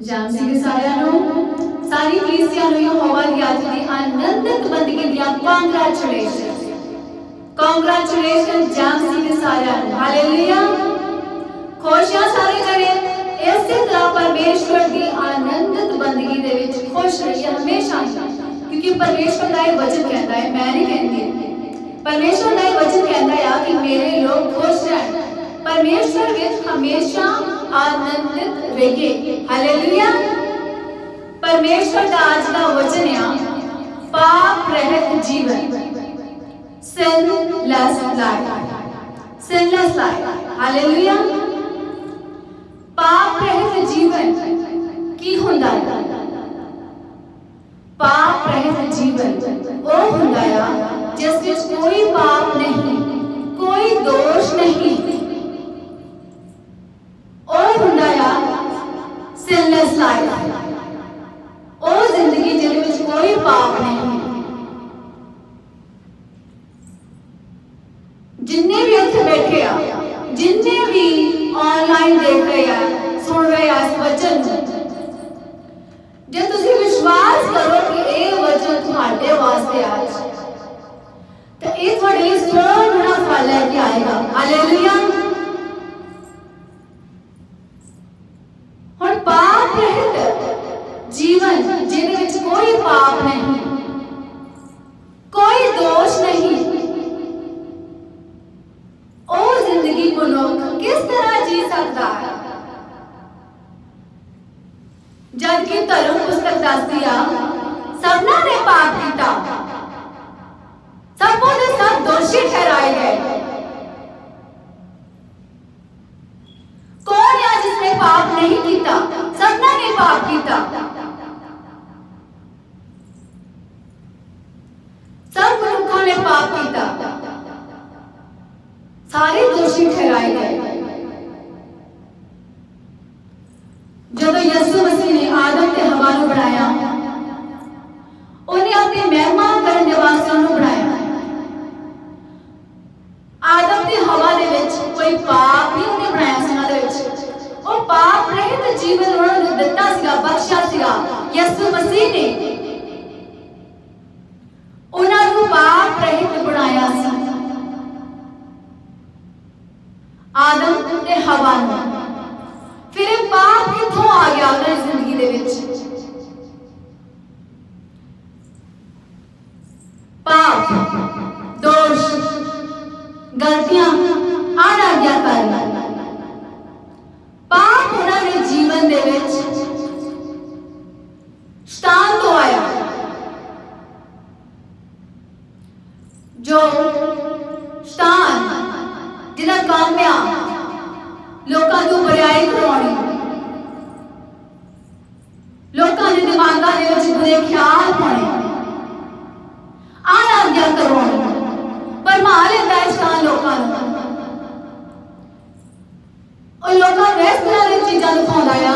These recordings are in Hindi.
जाम सिंह सारिਆਂ ਨੂੰ सारी कलीसिया ਨੂੰ यहोवा ਦੀ ਅੱਜ ਦੀ आनंदित बंदगी ਦੀਆਂ कांग्रेचुलेशन जाम सिंह सारिਆਂ ਨੂੰ हालेलुया खुश हाँ सारे जने इसी तरह परमेश्वर की आनंदित बंदगी दे विच खुश रहिए हमेशा क्योंकि परमेश्वर का यह वचन कहता है मैं नहीं कहती परमेश्वर का यह वचन कहता है कि मेरे लोग खुश रहें परमेश्वर विच हमेशा आनंदित रहिए हालेलुया परमेश्वर का आज का वचन है पाप रहित जीवन sinless life हालेलुया पाप रहित जीवन की हुंदा है पाप रहित जीवन वो हुंदा है जिस विच कोई पाप नहीं कोई दोष नहीं वो हुंदा है sinless life वो जिंदगी जिहदे विच कोई पाप नहीं जिन्ने भी उत्थे बैठे आ जिन्ने भी ऑनलाइन देख रहे हैं सुन रहे हैं इस वचन जो तुसी विश्वास करो कि ये वचन तुम्हारे वास्ते आज तो ये थोड़े लिए 100 गुना फल लेके आएगा हालेलुया हुण पाप रहित जीवन जिहदे विच कोई पाप नहीं कोई दोष नहीं जिंदगी को लोग किस तरह जी सकता है जबकि धर्म पुस्तक दसदी आ सबना ने पाप किया सबों ने सब दोषी ठहराए गए कौन है जिसने पाप नहीं किया सबना ने पाप किया सब मनुखों ने पाप किया सारे दोषी ठहराए गए जब यीशु मसीह ने आदम ते हवा को बनाया उन्हें अपनी महिमा करने वास्ते बनाया आदम ते हवा दे विच कोई पाप नहीं उन्हें बनाया उन्हां दे विच और पाप रहित जीवन उन्हां नूं दित्ता सीगा बख्शिया सीगा यीशु मसीह ने उन्हां नूं पाप रहित बनाया सी आदम ते हवा ने फिर पाप किथों आ गया उन्हें जिंदगी दे विच पाप दोष गलतियां अनाज्ञाकारी पाप उन्होंने जीवन दे विच शैतान तो आया जो शैतान जिन्हें काम में लोगों को बुराई करवानी लोगों के दिमागों के बुरे ख्याल पाने अनाज्ञा करवानी भरमा लेता है शैतान लोगों और लोगों को इस तरह की चीज़ां दिखाता है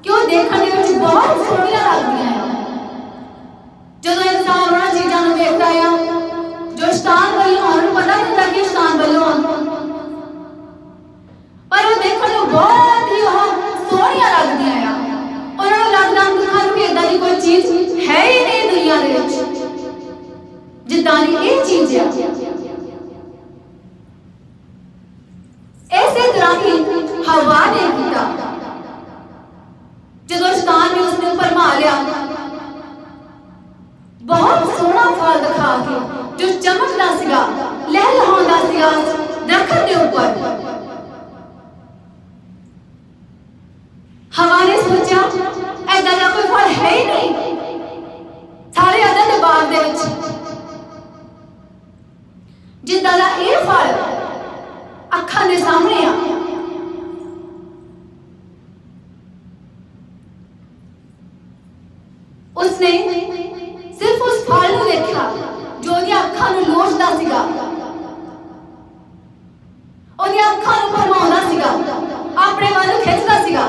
कि वो देखने में बहुत सोहनियां लगदियां जो इंसान उन्होंने चीज़ों को देखता है जो शैतान वालों उन्होंने पता नहीं होता कि शैतान वालों पर वो देखने को बहुत ही सोहनियां लगदियां हैं उन्होंने लगता है कि इदां दी कोई चीज़ है ही नहीं दुनिया दे विच जिद्दां दी ये चीज़ है इसे तरह ही हवा ने किया जो शैतान ने उसने भरमा लिया बहुत सोहना फल दिखा के जो चमकदा सीगा लहलहाउंदा सीगा दरखत के ऊपर हवा ने सोचा ऐसा का कोई फल है ही नहीं सारे अदन के बाग दे विच जिद्दां दा ये फल अखां दे सामने आ उसने सिर्फ उस फल को देखा जो उहदी अखां नूं लोचदा सीगा उहदी अखां नूं भरमाउंदा सीगा अपने वाल खिंचदा सीगा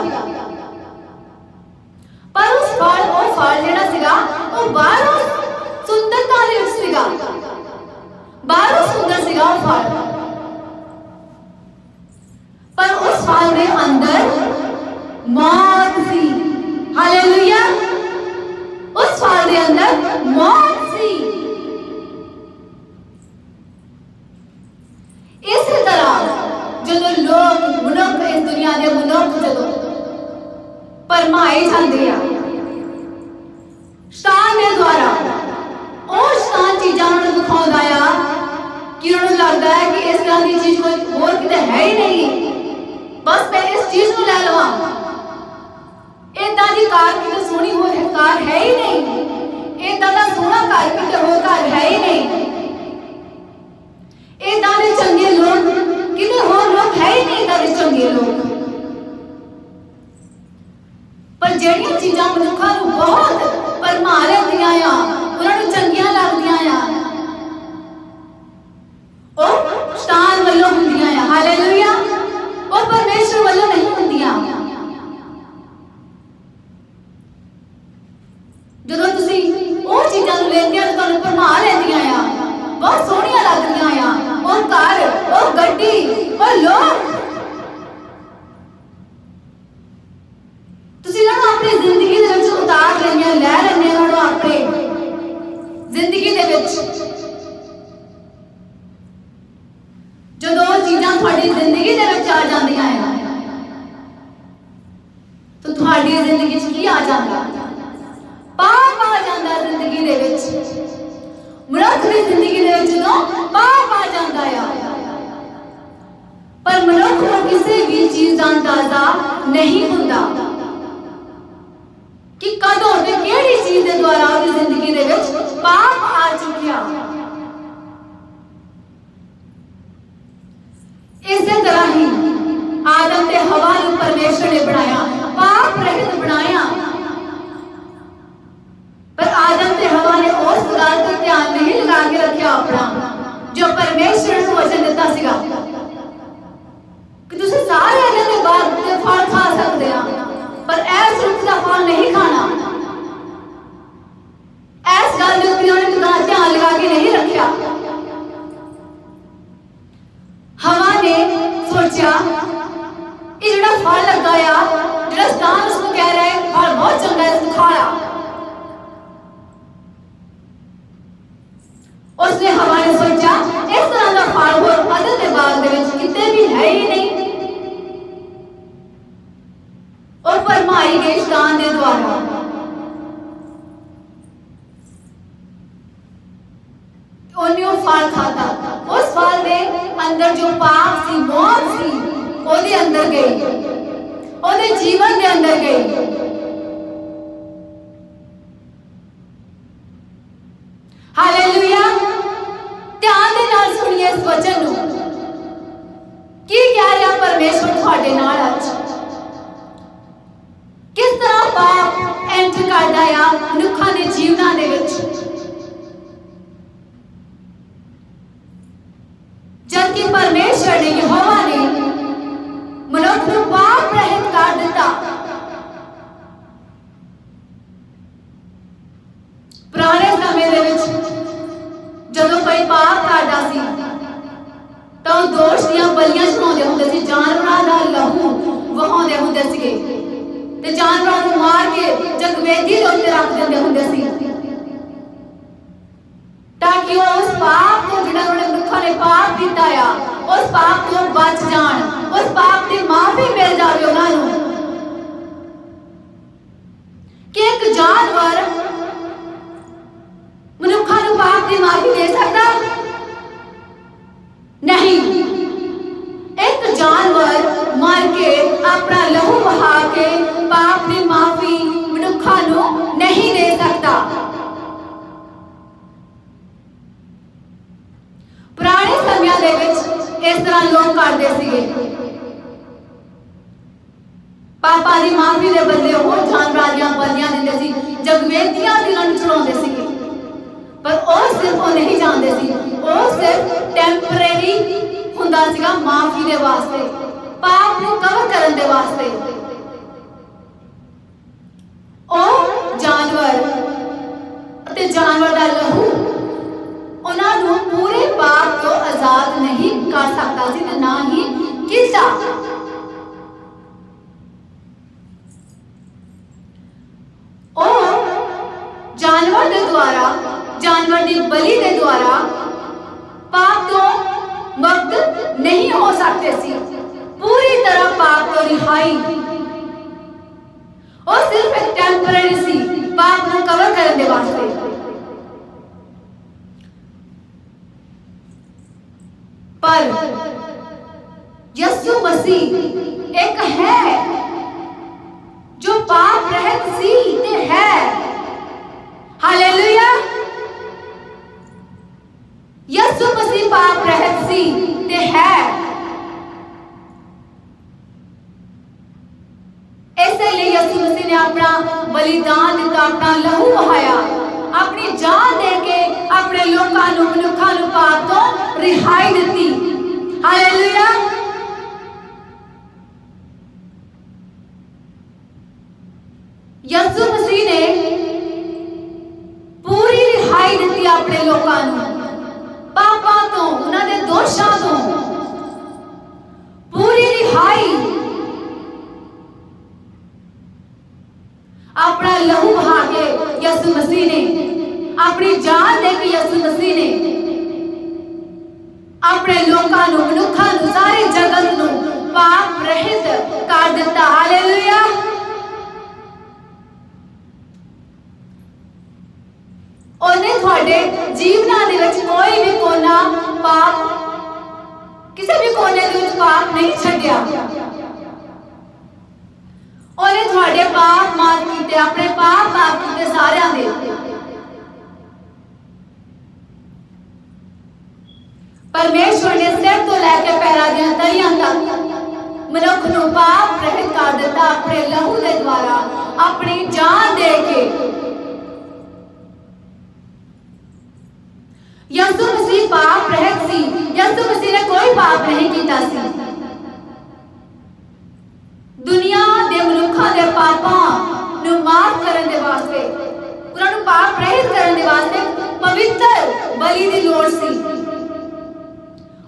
पर उस फल वो फल जिहड़ा सीगा वो बाहरों सुंदरता दे विच सीगा बाहरों सुंदर सीगा वो फल दी चीज कोई होर किते है ही नहीं, बस मैं इस चीज को ले लवां। इदां दी कार किते सोहनी होर कार है ही नहीं, इदां दा सोहना घर किते होर घर है ही नहीं, इदां दे चंगे लोग किते होर लोग है ही नहीं, इदां दे चंगे लोग। पर ਜਿਹੜੀਆਂ ਚੀਜ਼ਾਂ ਮਨੁੱਖਾਂ ਨੂੰ ਬਹੁਤ ਭਰਮਾ ਲੈਂਦੀਆਂ ਆ, ਉਹਨਾਂ ਨੂੰ ਚੰਗੀਆਂ ਲੱਗਦੀਆਂ ਆ, ਉਹ ਸ਼ੈਤਾਨ ਵੱਲੋਂ ਹੁੰਦੀਆਂ ਆ। ਹਾਲੇਲੂਇਆ। ਉਹ ਪਰਮੇਸ਼ਰ ਵੱਲੋਂ ਨਹੀਂ ਹੁੰਦੀਆਂ। ਜਦੋਂ ਤੁਸੀਂ ਉਹ ਚੀਜ਼ਾਂ ਨੂੰ ਲੈਂਦੇ ਹੋ, ਤੁਹਾਨੂੰ ਭਰਮਾ ਲੈਂਦੀਆਂ ਆ, ਬਹੁਤ ਸੋਹਣੀਆਂ ਲੱਗਦੀਆਂ ਆ, ਉਹ ਘਰ, ਉਹ ਗੱਡੀ, ਉਹ ਲੋਕ, ਤੁਸੀਂ ਇਹਨਾਂ ਨੂੰ ਆਪਣੀ ਜ਼ਿੰਦਗੀ ਦੇ ਵਿੱਚ ਉਤਾਰ ਲੈਂਦੇ, ਲੈ ਲੈਂਦੇ ਉਹਨਾਂ ਨੂੰ ਆਪਣੇ ਜ਼ਿੰਦਗੀ ਦੇ ਵਿੱਚ। ਜਦੋਂ ਉਹ ਚੀਜ਼ਾਂ ਤੁਹਾਡੀ ਜ਼ਿੰਦਗੀ ਦੇ ਵਿੱਚ ਆ ਜਾਂਦੀਆਂ ਆ, ਤਾਂ ਤੁਹਾਡੀ ਜ਼ਿੰਦਗੀ 'ਚ ਕੀ ਆ ਜਾਂਦਾ? ਪਾਪ ਆ ਜਾਂਦਾ ਜ਼ਿੰਦਗੀ ਦੇ ਵਿੱਚ। ਮਨੁੱਖ ਦੀ ਜ਼ਿੰਦਗੀ ਦੇ ਵਿੱਚ ਜਦੋਂ ਪਾਪ ਆ ਜਾਂਦਾ ਆ, ਪਰ ਮਨੁੱਖ ਨੂੰ ਕਿਸੇ ਵੀ ਚੀਜ਼ ਦਾ ਅੰਦਾਜ਼ਾ ਨਹੀਂ ਹੁੰਦਾ कि कदों ते केड़ी चीज के द्वारा उसकी जिंदगी दे विच पाप आ चुकिया। इस तरह ही आदम ते हवा नूं परमेश्वर ने बनाया, पाप रहित बनाया, पर आदम ते हवा ने उस गल ते ध्यान नहीं लगा के रखा अपना, जो परमेश्वर ने वचन दिता सीगा कि तुसीं सारे अगे दे बाद दे फल खा सकदे आ, पर ऐस रुख का फल नहीं खाना। ऐस गल के उत्ते उन्हें ध्यान लगा के नहीं रखा। हवा ने सोचा ये जिहड़ा फल लगा आ, जिहड़ा शैतान उसको कह रहा है फल बहुत चंगा है, इसको खा ला। उसने हवा ने सोचा इस तरह का फल होर अदन दे बाग दे विच किते भी है ही नहीं, और भरमाई गई शैतान के द्वारा। उन्हें फल खाता, उस फल के अंदर जो पाप सी, मौत सी, ओदे अंदर गई, ओदे जीवन के अंदर गई। हालेलुया। ध्यान दे नाल सुनिए इस वचन नूं, की कह रहा परमेश्वर तुहाडे नाल अज। किस तरह पाप एंटर करता है मनुखा के जीवना दे विच, जबकि परमेश्वर ने, यहोवा ने मनुख को पाप रहित कर दिता। पुराने समय दे विच जदों कोई पाप करता सी तां दोष दियां बलियां चढ़ाउंदे हुंदे सी, जानवरां दा लहू वहाउंदे हुंदे सीगे ते जानवरां नूं मार के जगवेदी दे उत्ते रख दिंदे हुंदे सी, ताकि वो उस पाप तो जिहड़ा उन्होंने मनुखा ने पाप कीता आ, उस पाप तो बच जाण, उस पाप की माफी मिल जाए उन्हां नूं। कि एक जानवर मनुखा नूं पाप की माफी दे सकदा? नहीं। एक जानवर मर के अपना लहू बहा के पाप की माफी मनुखा नूं नहीं दे सकता। पुराने समय दे विच इस तरह लोग करते सीगे, पापा की माफी के बदले होर जानवरां दीयां बलियां दिंदे सी, जगवेदियां तिन्हां नूं चढ़ाउंदे सीगे। पर वो सिर्फ वो नहीं जानते सी, वो सिर्फ टैंपरेरी हुंदा सीगा, माफी दे वास्ते, पाप नूं कवर करन दे वास्ते। ओ जानवर अते जानवर दा लहू उन्हां नूं पूरे पाप तो आजाद नहीं कर सकता सी ते ना ही कीता। ओ जानवर दे द्वारा, जानवर की बलि के द्वारा पाप तो मुक्त नहीं हो सकते सी, पूरी तरह पाप तो रिहाई, और सिर्फ एक टेम्परेरी सी, पाप को कवर करने दे वास्ते। पर यसु मसीह एक है जो पाप रहत सी ते है। हालेलुया। यसु मसीह पाप रहत सी ते है। इसलिए यसु मसीह ने अपना बलिदान दिता, अपना लहू बहाया, अपनी जान दे के अपने लोकां नूं मनुखां नूं पाप तो रिहाई दिती। हालेलुया। यसु मसीह ने पूरी रिहाई दिती अपने लोकां नूं पापां तो, उन्हां दे दोषां तो पूरी रिहाई। अपना लहू बहा के यसु मसीह ने, अपनी जान दे के यसु मसीह ने अपने लोकां नूं मनुखां नूं सारे जगत नूं पाप रहित कर दिता। हालेलुया। ਉਹਨੇ ਤੁਹਾਡੇ ਜੀਵਨਾਂ ਦੇ ਵਿੱਚ ਕੋਈ ਵੀ ਕੋਨਾ ਪਾਪ, ਕਿਸੇ ਵੀ ਕੋਨੇ ਦੇ ਵਿੱਚ ਪਾਪ ਨਹੀਂ ਛੱਡਿਆ। ਉਹਨੇ ਤੁਹਾਡੇ ਪਾਪ ਮਾਫ ਕੀਤੇ, ਆਪਣੇ ਪਾਪ ਮਾਫ ਕੀਤੇ ਸਾਰਿਆਂ ਦੇ। परमेश्वर ने सिर तो लैके पैरों दी तलियां तक मनुख नूं पाप रहित कर दिता अपने लहू के द्वारा, अपनी जान दे के। यसु मसीह पाप रहित सी। यसु मसीह ने कोई पाप नहीं किया सी। दुनिया दे मनुखां दे पापां नूं माफ करन दे वास्ते, उन्हां नूं पाप रहित करन दे वास्ते पवित्र बलि दी लोड़ सी।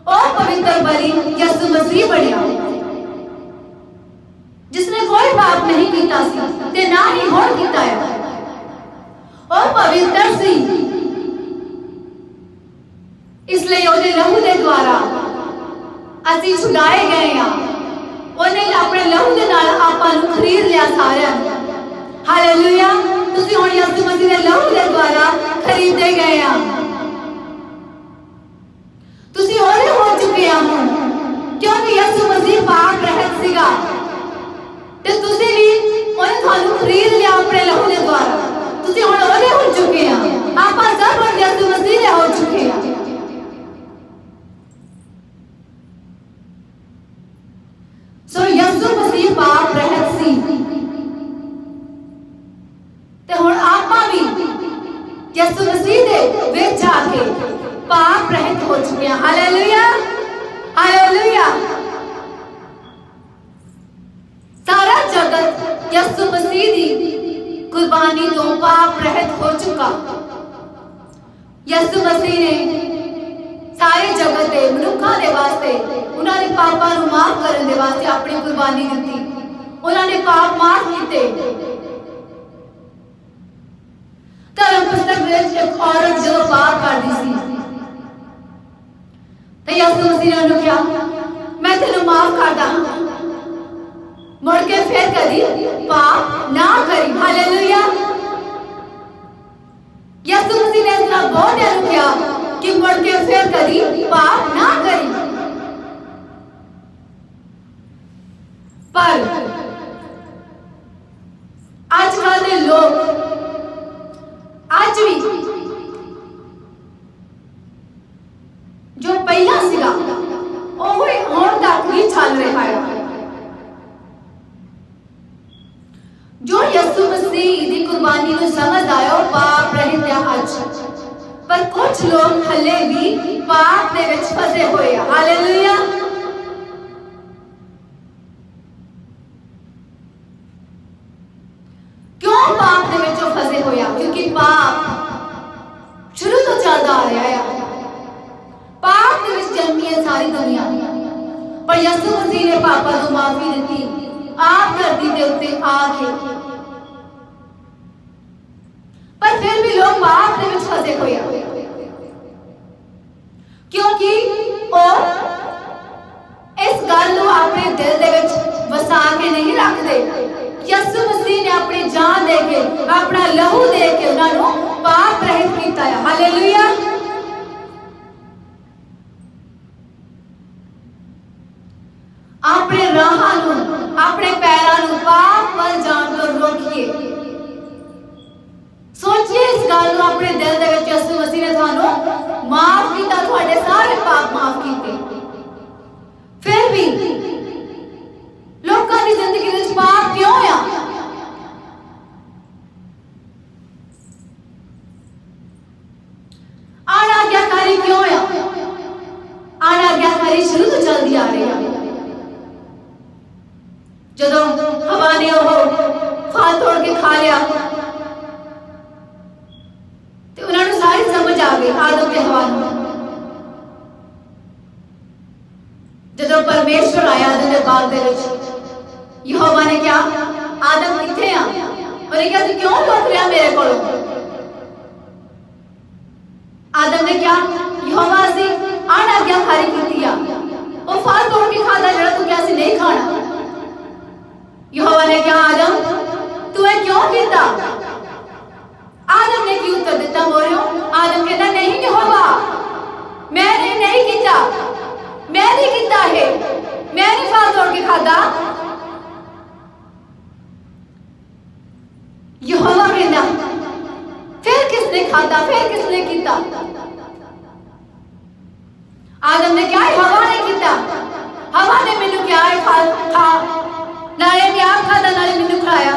और पवित्र बलि यसु मसीह बनिया, जिसने कोई पाप नहीं किया सी ते ना ही हुण कीता है। और पवित्र सी, इसलिए ਉਹਦੇ लहू के द्वारा ਅਸੀਂ छुड़ाए गए हैं। ਉਹਨੇ अपने लहू के नाल आपां नूं खरीद लिया सारिਆਂ ਨੂੰ। हालेलुया। ਤੁਸੀਂ ਹੁਣ यसु मसीह के लहू के द्वारा खरीदे गए हैं। ਤੁਸੀਂ ਉਹਦੇ ਹੋ ਚੁੱਕੇ ਹੋ, क्योंकि यसु मसीह पाप रहत सीगा ते ਤੁਸੀਂ ਵੀ ਉਹਨੇ ਤੁਹਾਨੂੰ ਖਰੀਦ ਲਿਆ ਆਪਣੇ ਲਹੂ ਦੇ ਦੁਆਰਾ। ਤੁਸੀਂ ਹੁਣ ਉਹਦੇ ਹੋ ਚੁੱਕੇ ਆ। ਆਪਾਂ ਸਭ ਹੁਣ यसु मसीह ਦੇ ਹੋ ਚੁੱਕੇ ਆ। सो यसु मसीह पाप रहत सी ते हुण आपां भी यसु मसीह दे विच आके पाप रहित हो चुके हैं। हालेलुया। हालेलुया। सारा जगत यसु मसीह दी कुर्बानी तो पाप रहित हो चुका। यसु मसीह ने सारे जगत के मनुखां दे वास्ते, उन्होंने पापां नूं माफ करन दे वास्ते अपनी कुर्बानी दी। उन्होंने पाप माफ कीते। धर्म पुस्तक विच एक औरत जो पाप करदी सी ते यसु मसीह ने उन्हें कहा, मैं तेनों माफ करदा हां, मुड़ के फिर कदी पाप ना करी। हालेलुया। यसु मसीह ने इतना बहुत कहा कि मुड़ के फिर कदी पाप ना करी। पर आजकल के लोग आज भी जो पहला सीगा ओही हुण तक भी चल रहा है। जो यसु मसीह की कुर्बानी को समझ आया वो पाप रहित है आज, पर कुछ लोग हले भी पाप दे विच फसे हुए हैं। हालेलुया। क्यों पाप दे विच फसे हुए हैं? क्योंकि पाप शुरू तो चलता आ रहा है। पाप दे विच जन्मी है सारी दुनिया, पर यसु मसीह ने पापां को माफी दी आप धरती के उत्ते आके। पर फिर भी लोग पाप दे विच फसे हुए हैं, क्योंकि वो इस गल को अपने दिल दे विच वसा के नहीं रखते। यसु मसीह ने अपनी जान दे के, अपना लहू दे के उन्होंने पाप रहित किया है। हालेलुया। माफ किया, थोड़े सारे पाप माफ किए, फिर भी लोगों की जिंदगी में पाप क्यों आ? अनाज्ञाकारी क्यों आ? अनाज्ञाकारी शुरू तो चलती आ रही है। जदों हवा ने फल तोड़ के खा लिया तो उन्होंने सारी समझ आ गई आदम के हवा को। जदों परमेश्वर आया आदम के बाग दे विच, यहोवा ने क्या, आदम किथे आ? उन्हें क्या, तू क्यों लुक रहा मेरे को? आदम ने क्या, यहोवा से अनाज्ञाकारी की आ, वो फल तोड़ के खाता जरा तू क्या नहीं खाना। यहोवा ने क्या, आदम तू क्यों किया? आदम ने क्यों उत्तर दिता बोलो? आदम कहता नहीं यहोवा, मैंने नहीं किया, मैंने किया है, मैंने फल तोड़ के खाता। यहोवा कहता फिर किसने खाता, फिर किसने किया? आदम ने क्या, हवा ने किया, हवा ने मैनू क्या है फल खा, नाले ने आप खाता नाले मैनू खिलाया।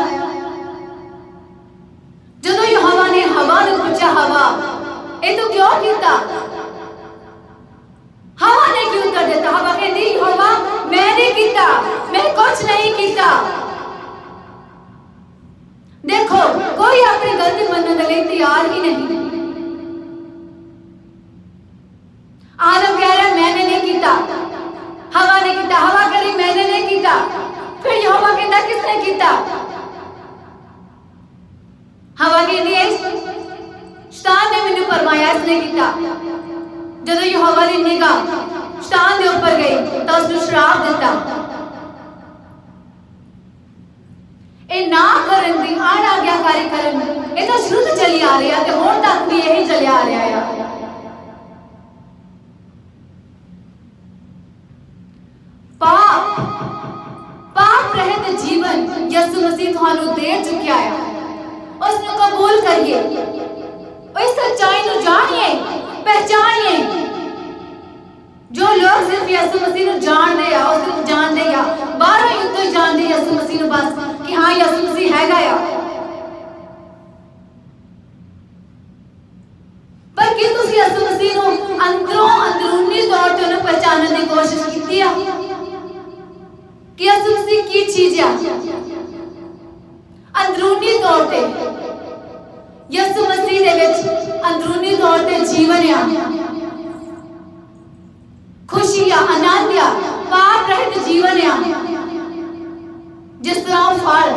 जदों यहोवा ने हवा ने पूछा, हवा ये तू क्यों किया? हवा ने क्यों उत्तर देता? हवा कहती यहोवा मैंने किया, मैं कुछ नहीं किया। देखो कोई अपनी गलती मनने के लिए तैयार ही नहीं। आदम कह रहा मैंने नहीं किया, हवा ने किया, हवा कह रही मैंने नहीं किया, फिर यहोवा कहता किसने किया? हवा कहती है शैतान ने मैनू फरमाया इसने किया। जदों यहोवा की निगाह शैतान के ऊपर गई तो उसने श्राप दिता। ये ना करन दी अनाज्ञाकारी करन ये तो शुरू से चली आ रही है ते हुण तक भी यही चलिया आ रहा है। पाप रहित जीवन यीशु मसीह थानू दे चुकिया है। उसको कबूल करिए, इस सच्चाई को जानिए, पहचानिए। जो लोग सिर्फ यीशु मसीह को जानते हैं और सिर्फ जानते हैं बाहरों ही तो जानते यीशु मसीह को बस कि हाँ यीशु मसीह हैगा या, पर कि तुसी यीशु मसीह को अंदरों अंदरूनी तौर पे उन्हें पहचानने की कोशिश की है कि यीशु मसीह की चीज है। अंदरूनी तौर पे यीशु मसीह दे विच अंदरूनी तौर पे जीवन है, खुशी या आनंद या पाप रहित जीवन है। जिस तरह फल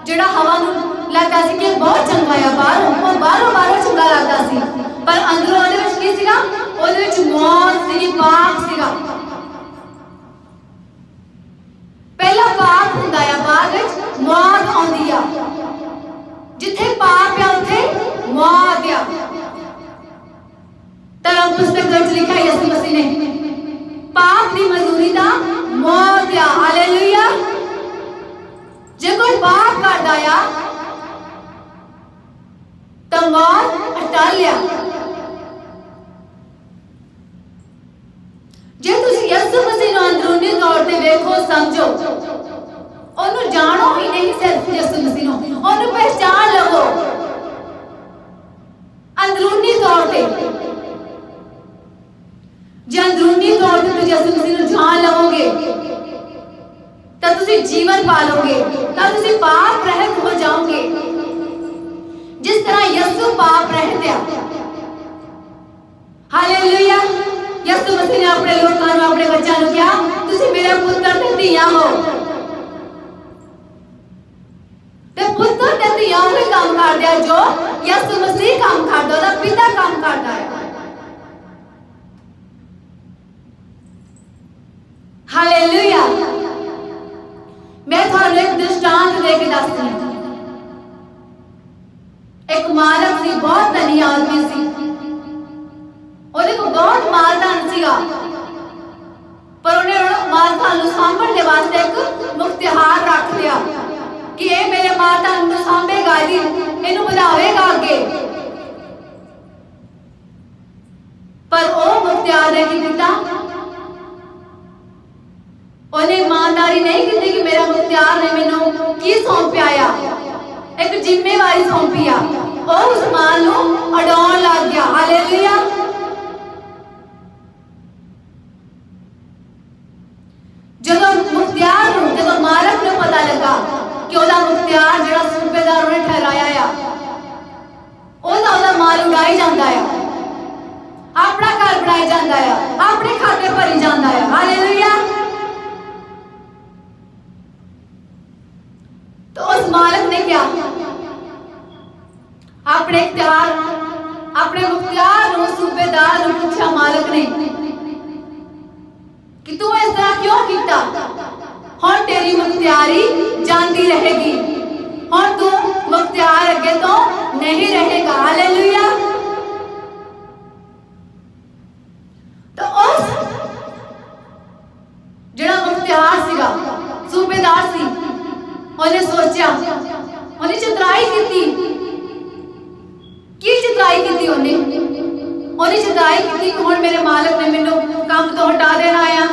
जिहड़ा हवा नूं लगदा सी कि बहुत चंगा है, बाहरों चंगा लगदा सी, पर अंदरों ਉਹਦੇ ਵਿੱਚ ਕੀ ਸੀਗਾ? ਉਹਦੇ ਵਿੱਚ मौत सी, पाप सीगा। पहला पाप हुंदा है, बाद विच मौत आउंदी आ। जिथे पाप है उत्थे मौत आ। धर्म पुस्तक विच लिखा है यीशु मसीह ने पाप की मजदूरी दा मौत आ। हालेलुया। जे कोई पाप करदा आ तो मौत अटल लिया। जे तुसी यीशु मसीह नूं अंदरूनी तौर ते देखो, समझो, ओनू जानो ही नहीं, सिर्फ यीशु मसीह नूं ओनू पहचान लवो अंदरूनी तौर पे। जे अंदरूनी तौर पे यीशु मसीह नूं जान लवोगे तो तुसी जीवन पालोगे, तो तुसी पाप रहित हो जाओगे। जिस तरह यीशु पाप रहित है। हालेलुया। यीशु मसीह ने अपने लोगों को, अपने बच्चों को क्या, तुसी मेरे पुत्र ते धीयां हो। ते पुत्र ते धीयां भी काम करदे आ जो यीशु मसीह काम करदा, ओदा पिता काम करदा है। हालेलुया। मैं थानू एक दृष्टांत दे के दसदी हां। एक मालक सी, बहुत धनी आदमी सी, ਉਹਦੇ ਕੋਲ ਬਹੁਤ ਮਾਲਦਾਨ ਸੀਗਾ, ਪਰ ਉਹਨੇ ਮਾਲਦਾਨ ਨੂੰ ਸਾਂਭਣ ਦੇ ਵਾਸਤੇ ਇੱਕ ਮੁਖਤਿਆਰ ਰੱਖ ਲਿਆ ਕਿ ਇਹ ਮੇਰੇ ਮਾਲਦਾਨ ਨੂੰ ਸਾਂਭੇਗਾ, ਇਹਨੂੰ ਵਧਾਵੇਗਾ ਅੱਗੇ। ने की किया? उन्हें ईमानदारी नहीं की कि मेरा मुख्तियार ने मैनू की सौंपिया आ, एक जिम्मेवारी सौंपी आ, और उस माल नू अड़ाउण लग गया। हालेलुया। जदों मुख्तियार नू, जदों मालक नू पता लगा कि ओदा मुख्तियार जिहड़ा सूबेदार उन्हें ठहराया आ, ओदा माल उड़ाई जाता है, अपना घर बनाई जाता है, अपने खाते भरी जाता है। हालेलुया। तो उस मालक ने क्या, अपने मुख्तियार नू, सूबेदार नू पूछा मालक ने कि तू इस तरह क्यों किया? हुण तेरी मुख्तियारी जाती रहेगी, हुण तू मुख्तियार अगे तो नहीं रहेगा। हालेलुया। तो उस जिहड़ा मुख्तियार सीगा, सूबेदार सी, उन्हें सोचा, उन्हें चितराई की। चितराई की? उन्हें चितराई की कि हुण मेरे मालक ने मैनू काम तो हटा देना आया।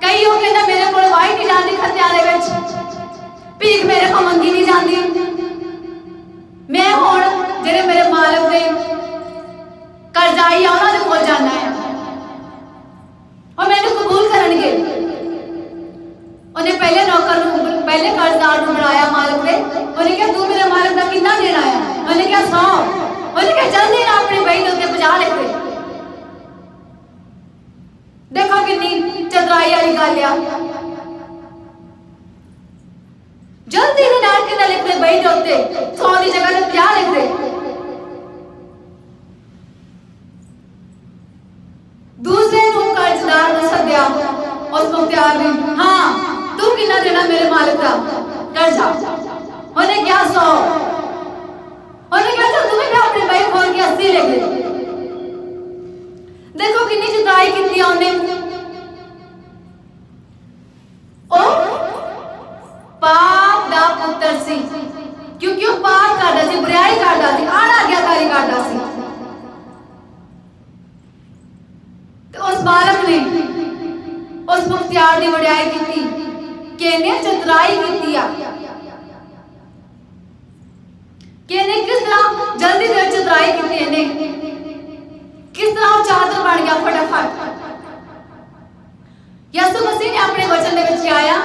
कई लोग कहते मेरे को वाही नहीं जाती खत्तियां दे विच, भीख मेरे को मंगी नहीं जाती, मैं हुण जिहड़े मेरे मालक दे करजाई आ उन्हां दे कोल जाना है और मैनू कबूल करनगे। उन्हें पहले नौकर नू, पहले कर्जदार नू बुलाया मालक ने, उन्हें कहा तू मेरे मालक का कितना देना है? उन्हें कहा 100। उन्हें कहा जल्दी ना अपनी बही दे उत्ते 50 लिख दे। देखो कितनी चतराई वाली गल आ, जल्दी दे नाल कितना लिख दे बही दे उत्ते, 100 की जगह 50 लिख दे। दूसरे नू कर्जदार नू सद्या, उस मुख्तियार ने, हाँ तू कितना देना मेरे मालिक का कर्जा? उन्हें क्या 100। उन्हें क्या चल तुम्हें क्या अपने भाई खोल के 80 लिख दे। देखो कितनी चितराई की उन्हें। ओ पाप दा पुत्र सी, क्योंकि वो पाप करदा सी, बुराई करदा सी, अनाज्ञाकारी करदा सी। तो उस बालक ने उस मुख्तियार की वड्याई की कि इन्हें चितराई की आ, कि इन्हें किस तरह जल्दी से चितराई की, इन्हें किस तरह चादर बन गया फटाफट। यसु मसीह ने अपने वचन दे विच आया,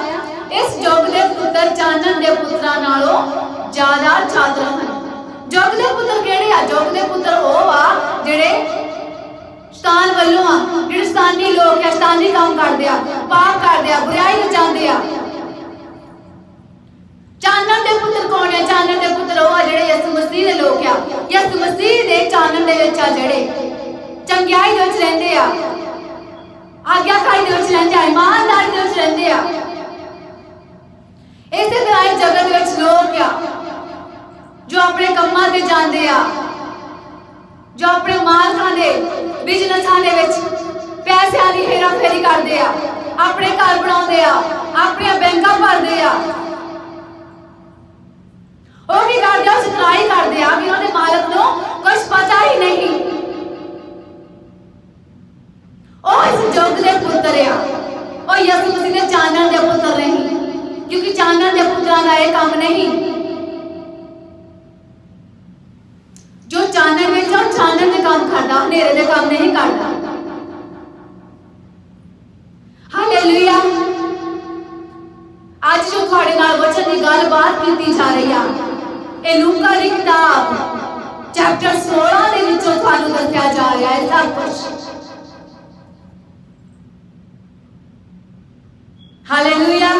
इस जुग दे पुत्र चानन दे पुत्रां नालों ज्यादा चादर हन। जुग दे पुत्र किहड़े आ? जुग दे पुत्र ओह आ जिहड़े शैतान वल्लों आ, जिहड़े शैतानी लोग आ, शैतानी काम करदे आ, पाप करदे आ, बुराई विच जांदे आ। चानन दे पुत्र कौन है? चानन दे पुत्र ओह आ जिहड़े यसु मसीह दे लोग आ, यसु मसीह दे चानन दे विच आ, जिहड़े चंगियाई दे विच रहिंदे आ, आज्ञाकारी दे विच रहिंदे आ, ईमानदारी दे विच रहिंदे आ। इसे तरह जगत विच लोग आ जो अपने कम्मां ते जांदे आ, जो अपने मालकां दे बिजनेसां दे विच पैसिਆਂ ਦੀ हेरा फेरी करदे आ, अपने घर बनाउंदे आ, अपने बैंकां भरदे आ। ਉਹ ਕੀ ਕਰਦੇ ਆ? चितराई करदे आ कि उन्होंने मालक नूं कुछ पता ही नहीं। ਉਹ इस जुग दे पुत्र आ, ਉਹ यसु मसीह दे चानन दे पुत्र नहीं, क्योंकि चानन दे पुत्रां दा ਇਹ काम नहीं। जो चानन में जो चानन दे काम करदा, हनेरे दे काम नहीं करदा। हालेलुया। आज जो थोड़े नाल वचन की गलबात की जा रही है, ये लूका की किताब चैप्टर 16 दे विचों थानू दस्सिया जा रहा है सब कुछ। हालेलुया।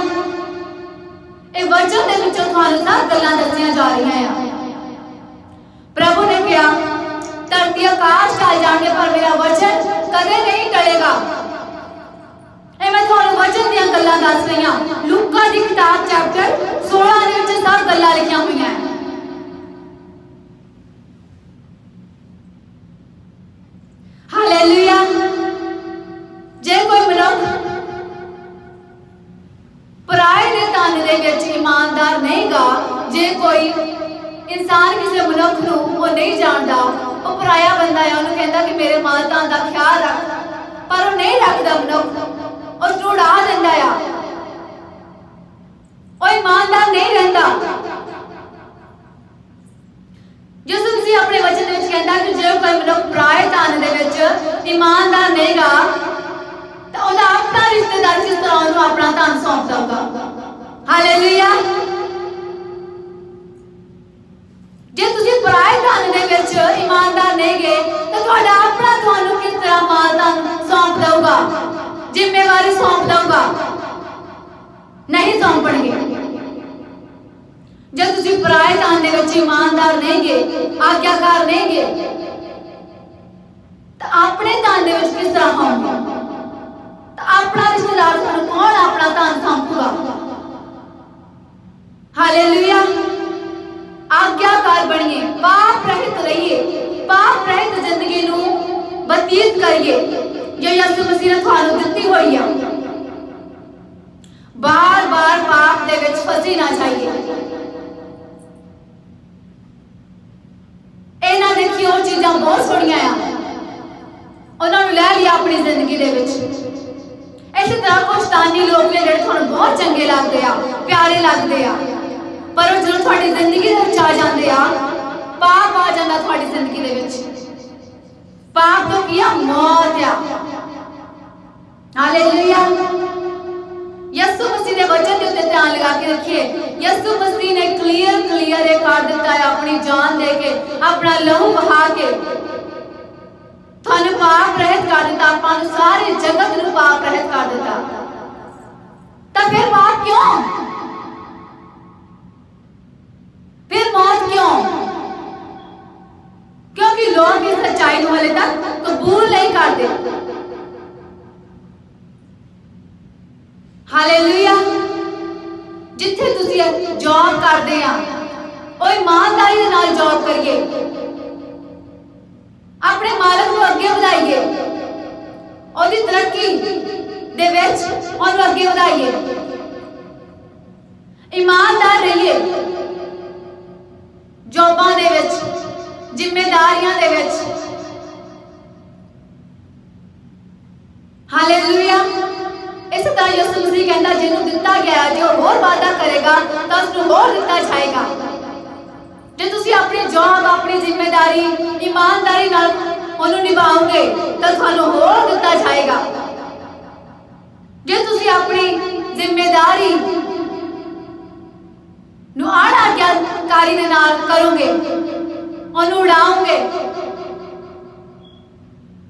ये वचन दे विचों थानू सब गल्लां दस्सियां जा रही हैं। प्रभु ने कहा, धरती आकाश टल जाने पर मेरा वचन कदे नहीं टलेगा। मैं थोड़े वचन दी गल्लां दस रही हूं। लूका की किताब चैप्टर 16 दे विच सब गल्लां लिखियां हुई हैं। हालेलुया। जे कोई मनुख पराए दे धन दे विच ईमानदार नहीं गा, जे कोई इंसान किसी मनुख नूं वो नहीं जानता, वो पराया बंदा है, उन्होंने कहता कि मेरे माल धन का ख्याल रख, पर वो नहीं रखता मनुख, उसनूं उड़ा दिंदा आ। वो ईमानदार नहीं रहता। यीशु मसीह अपने वचन में कहता कि जो कोई मनुख पराए धन दे विच ईमानदार नहींगा तो उसदा अपना रिश्तेदार किस तरह उन्होंने अपना धन सौंप देगा। हालेलुया। जे तुसीं पराए धन दे विच ईमानदार नहीं गए तो तुहाडा अपना तुहानूं किस तरह माल धन सौंप देगा, जिम्मेवारी सौंप देगा? नहीं सौंपणगे। जब तुसीं पराए धन दे विच ईमानदार नहीं गए, आग्याकार नहीं गए, तो अपने धन दे विच किस तरह होंगे? तो अपना रिश्तेदार तुहानूं कौन अपना धन सौंपूगा? हालेलुया। आग्याकार बनिए, पाप रहित रहिए, पाप रहित जिंदगी नूं बतीत करिए जो यीशु मसीह ने तुहानूं दित्ती होई है। बार बार पाप दे विच फसी ना जाइए। इन्हां देखिए वो चीज़ां बहुत सोहणियां आ, उन्हां नूं लै लिया अपनी जिंदगी दे विच। इस तरह कुछ शैतानी लोग ने जिहड़े तुहानूं बहुत चंगे लगदे आ, प्यारे लगदे आ, पर वो जो तुहाडी जिंदगी दे विच आ जांदे आ, पाप आ जांदा तुहाडी जिंदगी दे विच। पाप तो की आ? मौत आ। हालेलुया। यीशु मसीह के वचन के उत्ते ध्यान लगा के रखिए। यीशु मसीह ने क्लियर कर दिता है अपनी जान दे के, अपना लहू बहा के थानू पाप रहित कर दिता, अपन सारे जगत नू पाप रहित कर दिता। तो फिर पाप क्यों? फिर मौत क्यों? क्योंकि लोग इस सच्चाई को हाले तक कबूल नहीं करते। हालेलुया। जिथे तुसी जॉब करते हैं, वो ईमानदारी के नाल जॉब करिए, अपने मालक को अगे बढ़ाइए, ओदी तरक्की दे विच ओनू अगे बढ़ाइए। ईमानदार रहिए जॉबां दे विच, जिम्मेदारियां दे विच। हालेलुया। इस तरह यीशु मसीह कहता जिन्हों दिता गया जो होर वादा करेगा तो उसनूं होर दिता जाएगा। जे तुसीं अपनी जॉब, अपनी जिम्मेदारी ईमानदारी नाल ओनू निभाओगे तो तुहानूं होर दिता जाएगा। जे तुसीं अपनी जिम्मेदारी नूं अणाज्ञाकारी दे नाल करोगे, ओनू उड़ाओगे,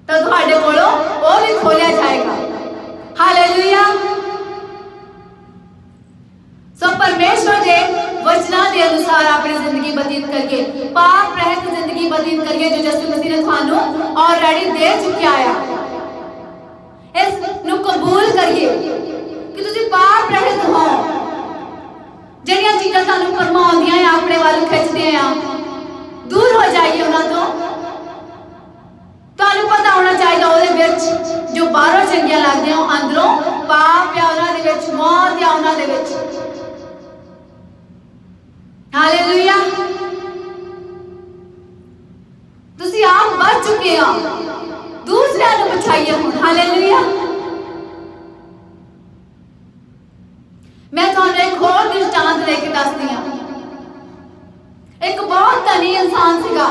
तो तुहाडे कोलों वो भी खोलिया जाएगा। हालेलुया। सो परमेश्वर के वचना के अनुसार अपनी जिंदगी व्यतीत करके, पाप रहित जिंदगी व्यतीत करके जो यीशु मसीह ने थानू ऑलरेडी दे चुका है, इस नु कबूल करिए कि तुसी पाप रहित हो। जिहड़ियां चीज़ां थानू भरमाउंदियां हैं, अपने वाल खिंचदे हैं, दूर हो जाइए उन्हां तो। तुहानू पता होना चाहिए ਉਹਦੇ ਵਿੱਚ जो बाहरों चंगियां लगदे हो, अंदरों पाप आ ਉਹਨਾਂ ਦੇ ਵਿੱਚ, मौत आ ਉਹਨਾਂ ਦੇ ਵਿੱਚ। हालेलुया। तुसी आप बच चुके हो, दूसरे ਨੂੰ ਬਚਾਈਏ ਹੁਣ। हालेलुया। मैं ਤੁਹਾਨੂੰ एक ਹੋਰ दृष्टांत लेके ਦੱਸਦੀ ਹਾਂ। एक बहुत धनी इंसान सीगा,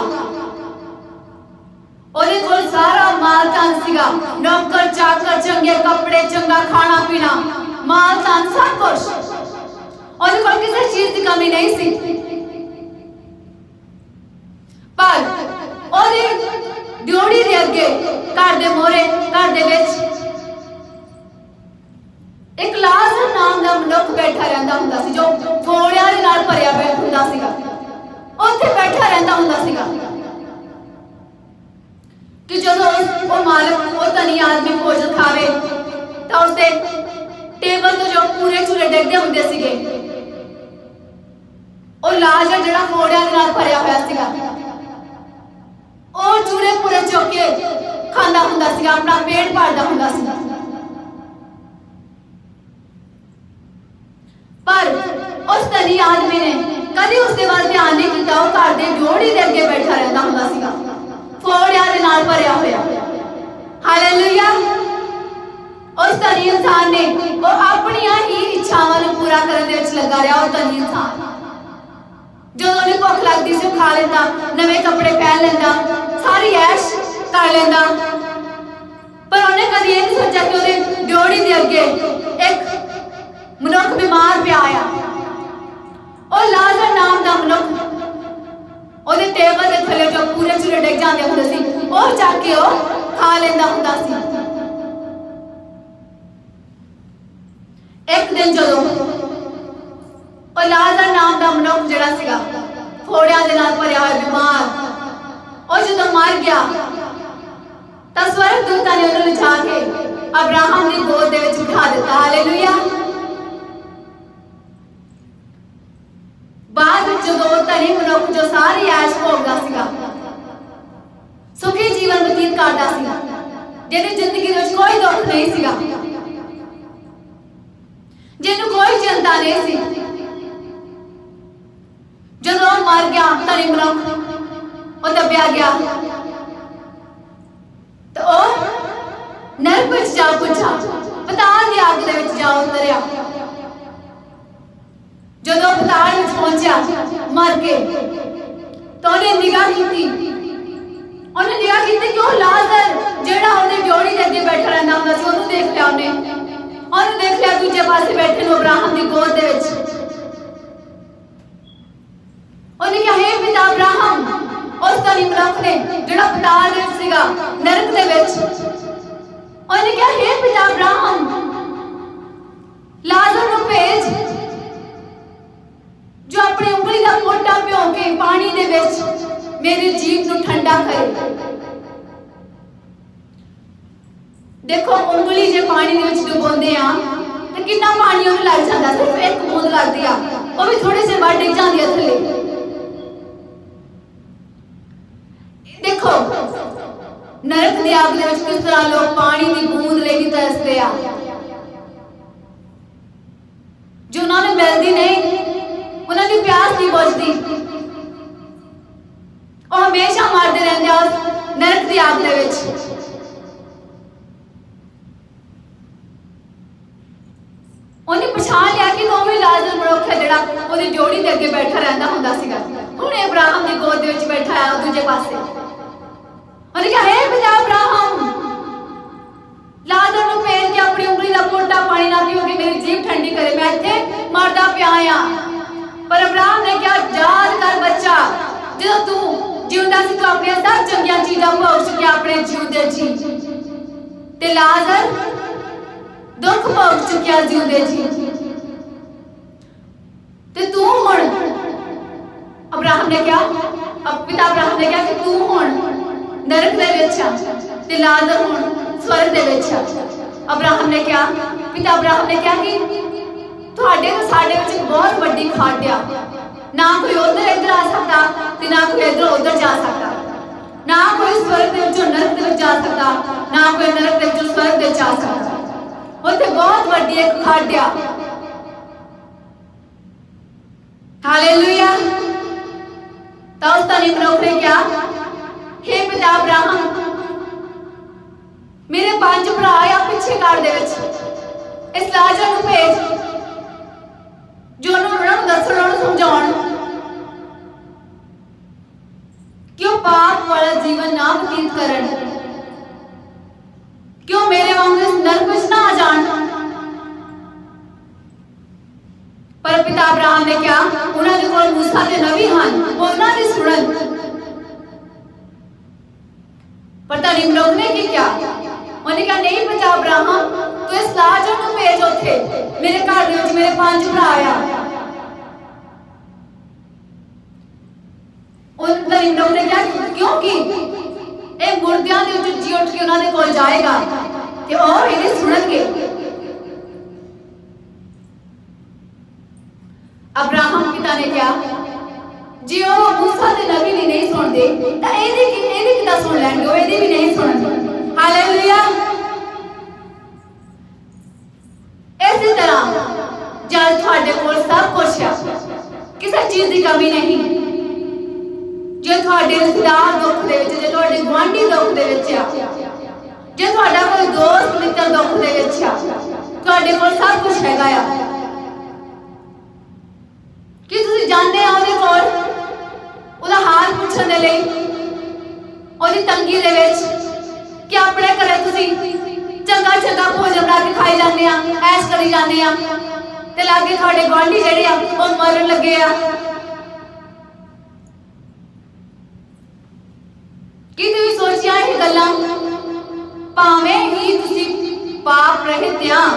ਉਹਦੇ ਕੋਲ ਸਾਰਾ ਮਾਲ ਧਨ ਸੀਗਾ, ਨੌਕਰ ਚਾਕਰ, ਚੰਗੇ ਕੱਪੜੇ, ਚੰਗਾ ਖਾਣਾ ਪੀਣਾ, ਮਾਲ ਧਨ ਸਭ ਕੁਝ। ਉਹਦੇ ਕੋਲ ਕਿਸੇ ਚੀਜ਼ ਦੀ ਕਮੀ ਨਹੀਂ ਸੀ। ਪਰ ਉਹਦੀ ਡਿਊਟੀ ਦੇ ਅੱਗੇ ਘਰ ਦੇ ਮੋਹਰੇ, ਘਰ ਦੇ ਵਿੱਚ ਇੱਕ ਲਾਜ਼ਰ ਨਾਮ ਦਾ ਮਨੁੱਖ ਬੈਠਾ ਰਹਿੰਦਾ ਹੁੰਦਾ ਸੀ, ਜੋ ਫੋੜਿਆਂ ਦੇ ਨਾਲ ਭਰਿਆ ਪਿਆ ਹੁੰਦਾ ਸੀਗਾ। ਉੱਥੇ ਬੈਠਾ ਰਹਿੰਦਾ ਹੁੰਦਾ ਸੀਗਾ कि जो वो मालिक, वो धनी आदमी भोजन खावे तो उसके टेबल तो जो पूरे चूरे डिगदे होंदे सीगे, वो लाजर जिहड़ा फोड़ियां दे नाल भरिया होया सीगा, वो चूरे पूरे चुक के खांदा हुंदा सीगा, अपना पेट भरदा हुंदा सीगा। पर उस धनी आदमी ने कभी उसके वाल ध्यान नहीं किया। वो घर दे ड्योढ़ी दे अगे बैठा रहंदा हुंदा सीगा, फोड़ियां दे नाल भरिया होया। हालेलुया। इंसान ने वो अपनी ही इच्छावां नूं पूरा करने दे विच लगा रहा। वो धनी इंसान जो उन्हें भुख लगती सी खा लेंदा, नवे कपड़े पहन लेंदा, सारी ऐश कर लेंदा, पर उन्हें कभी ये नहीं सोचा कि उहदी ड्योढ़ी दे अगे एक मनुख बीमार पिया आ। और लाजर नाम का मनुख उहदे टेबल के थले जो पूरे चूरे डिग जाते हुंदे सी, और जाके वो खा लेंदा हुंदा सी। एक दिन जो और लाजर नाम का मनुख जिहड़ा सीगा फोड़ियां दे नाल भरिया होया बीमार, और जदों मर गया तां स्वर्गदूतां ने उहनूं लिजा के अब्राहम दी गोद दे विच बिठा दित्ता। हालेलुया। बाद विच जदों धनी मनुख जो सारी ऐश भोगदा सीगा, सुखी जीवन बतीत करदा सीगा, जिहदी जिंदगी दे विच कोई दुख नहीं सीगा, जिन्नू कोई चिंता नहीं सी, जदों मर गया धनी मनुख वो दबिया गया तो नरक विच जा पुजा, पताल दी अग दे विच जा उतरिया। जदों पताल विच पहुंचा मर के तो उन्हें निगाह की कि वो लाजर जिहड़ा उहदी ड्योढ़ी दे अगे बैठा रहिंदा हुंदा सी, उहनूं देख लिया। उन्हें देख लिया दूजे पासे बैठे नु अब्राहम दी गोद दे विच। उन्हें कहा, हे पिता अब्राहम, उस धनी मनुख ने जिहड़ा पताल दे विच सीगा नरक दे विच, उन्हें कहा, हे पिता अब्राहम, लाजर नूं भेज जो अपनी उंगली का मोटा भिओ के पानी दे विच मेरी जीभ नूं ठंडा करे। देखो उंगली जे पानी दे विच डुबोंदे आ ते कितना पानी उहनूं लग जांदा, सिर्फ एक बूंद लगदी आ, वो भी थोड़े से बार डिग जांदी आ थल्ले। देखो नरक दी अग दे विच किस तरह लोग पानी दी बूंद लेके तरसदे आ, जो उन्होंने मिलदी नहीं, उन्हां दी प्यास नहीं बुझदी, और हमेशा मरदे रहिंदे आ नरक दी अग दे विच। उन्हें पछाण लिया कि वो भी लाजर मनुख है जिहड़ा उहदी ड्योढ़ी दे अगे बैठा रहिंदा हुंदा सीगा, हुण अब्राहम दी गोद दे विच बैठा है दूजे पासे। उन्हें कहा, हे पिता अब्राहम, लाजर नूं भेज के अपनी उंगली दा मोटा पानी ना पीओ के मेरी जीभ ठंडी करे, मैं इत्थे मरदा पिया आ। पर अब्राहम ने कहा, याद कर बच्चा, जदों तू जिउंदा सी तू अपनी सब चंगियां चीज़ां भोग चुकिया अपने जीउंदे जी, ते लाजर दुख भोग चुकिया जीउंदे जी, ते तू हुण, अब्राहम ने कहा, पिता अब्राहम ने कहा कि तू हुण नरक दे विच आ ते लाजर हुण स्वर्ग दे विच आ। अब्राहम ने कहा, पिता अब्राहम ने कहा कि तुहाडे ते साडे विच एक बहुत वड्डी खड्ड आ, ना कोई उधर इधर आ सकता ते ना कोई इधर उधर जा सकता, ना कोई स्वर्ग दे विचों नरक दे विच जा सकता, ना कोई नरक दे विचों स्वर्ग दे विच जा सकता। उत्थे बहुत वड्डी एक खड्ड आ। हालेलुया। तां उस धनी मनुख ने कहा, हे पिता अब्राहम, मेरे 5 भरा आ पिछे घर दे विच, इस लाजर नूं भेज जो उन्होंने दसण उन्होंने समझाउण कि वो पाप वाला जीवन ना बतीत करन, क्यों मेरे वांग इस नरक विच ना आ जाण। पर पिता अब्राहम ने कहा, उन्हां दे कोल मूसा ते नबी हन, वो उन्हां दी सुणन। पर धनी मनुख ने की क्या, उन्हें कहा, नहीं पिता अब्राहम, तू इस लाजर नूं भेज उत्थे, मेरे घर दे विच मेरे 5 भरा आ। उन धनी मनुख ने कहा, क्योंकि ਇਹ ਮੁਰਦਿਆਂ ਦੇ ਉੱਤੇ ਜੀ ਉੱਠ ਕੇ ਉਹਨਾਂ ਦੇ ਕੋਲ ਜਾਏਗਾ ਤੇ ਉਹ ਇਹਨੇ ਸੁਣਨਗੇ। ਅਬਰਾਹਮ ਪਿਤਾ ਨੇ ਕਿਹਾ, ਜੇ ਉਹ ਮੂਸਾ ਤੇ ਨਬੀ ਨੇ ਨਹੀਂ ਸੁਣਦੇ ਤਾਂ ਇਹਦੀ ਕਿੱਦਾਂ ਸੁਣ ਲੈਣਗੇ, ਉਹ ਇਹਦੀ ਵੀ ਨਹੀਂ ਸੁਣਨਗੇ। ਹਾਲੇਲੂਇਆ। ਇਸੇ ਤਰ੍ਹਾਂ ਜਦ ਤੁਹਾਡੇ ਕੋਲ ਸਭ ਕੁਝ ਹੈ, ਕਿਸੇ ਚੀਜ਼ ਦੀ ਕਮੀ ਨਹੀਂ, ਜੇ ਤੁਹਾਡੇ ਰਿਸ਼ਤੇਦਾਰ ਦੁੱਖ ਦੇ ਵਿੱਚ, ਜੇ ਤੁਹਾਡੇ ਗੁਆਂਢੀ ਦੁੱਖ ਦੇ ਵਿੱਚ ਆ, ਜੇ ਤੁਹਾਡਾ ਕੋਈ ਦੋਸਤ ਮਿੱਤਰ ਦੁੱਖ ਦੇ ਵਿੱਚ ਆ, ਤੁਹਾਡੇ ਕੋਲ ਸਭ ਕੁਝ ਹੈਗਾ ਆ। ਕੀ ਤੁਸੀਂ ਜਾਣਦੇ ਹੋ ਉਹਦੇ ਕੋਲ ਉਹਦਾ ਹਾਲ ਪੁੱਛਣ ਦੇ ਲਈ, ਉਹਦੀ ਤੰਗੀ ਦੇ ਵਿੱਚ ਕਿ ਆਪਣੇ ਘਰੇ ਤੁਸੀਂ ਚੰਗਾ ਚੰਗਾ ਭੋਜਨ ਬਣਾ ਕੇ ਖਾਈ ਜਾਂਦੇ ਆ, ਐਸ਼ ਕਰੀ ਜਾਂਦੇ ਆ, ਤੇ ਲਾਗੇ ਤੁਹਾਡੇ ਗੁਆਂਢੀ ਜਿਹੜੇ ਆ ਉਹ ਮਰਨ ਲੱਗੇ ਆ। ਕੀ ਤੁਸੀਂ ਸੋਚਿਆ ਇਹ ਗੱਲਾਂ? ਭਾਵੇਂ ਹੀ ਤੁਸੀਂ ਪਾਪ ਰਹਿਤ ਆ,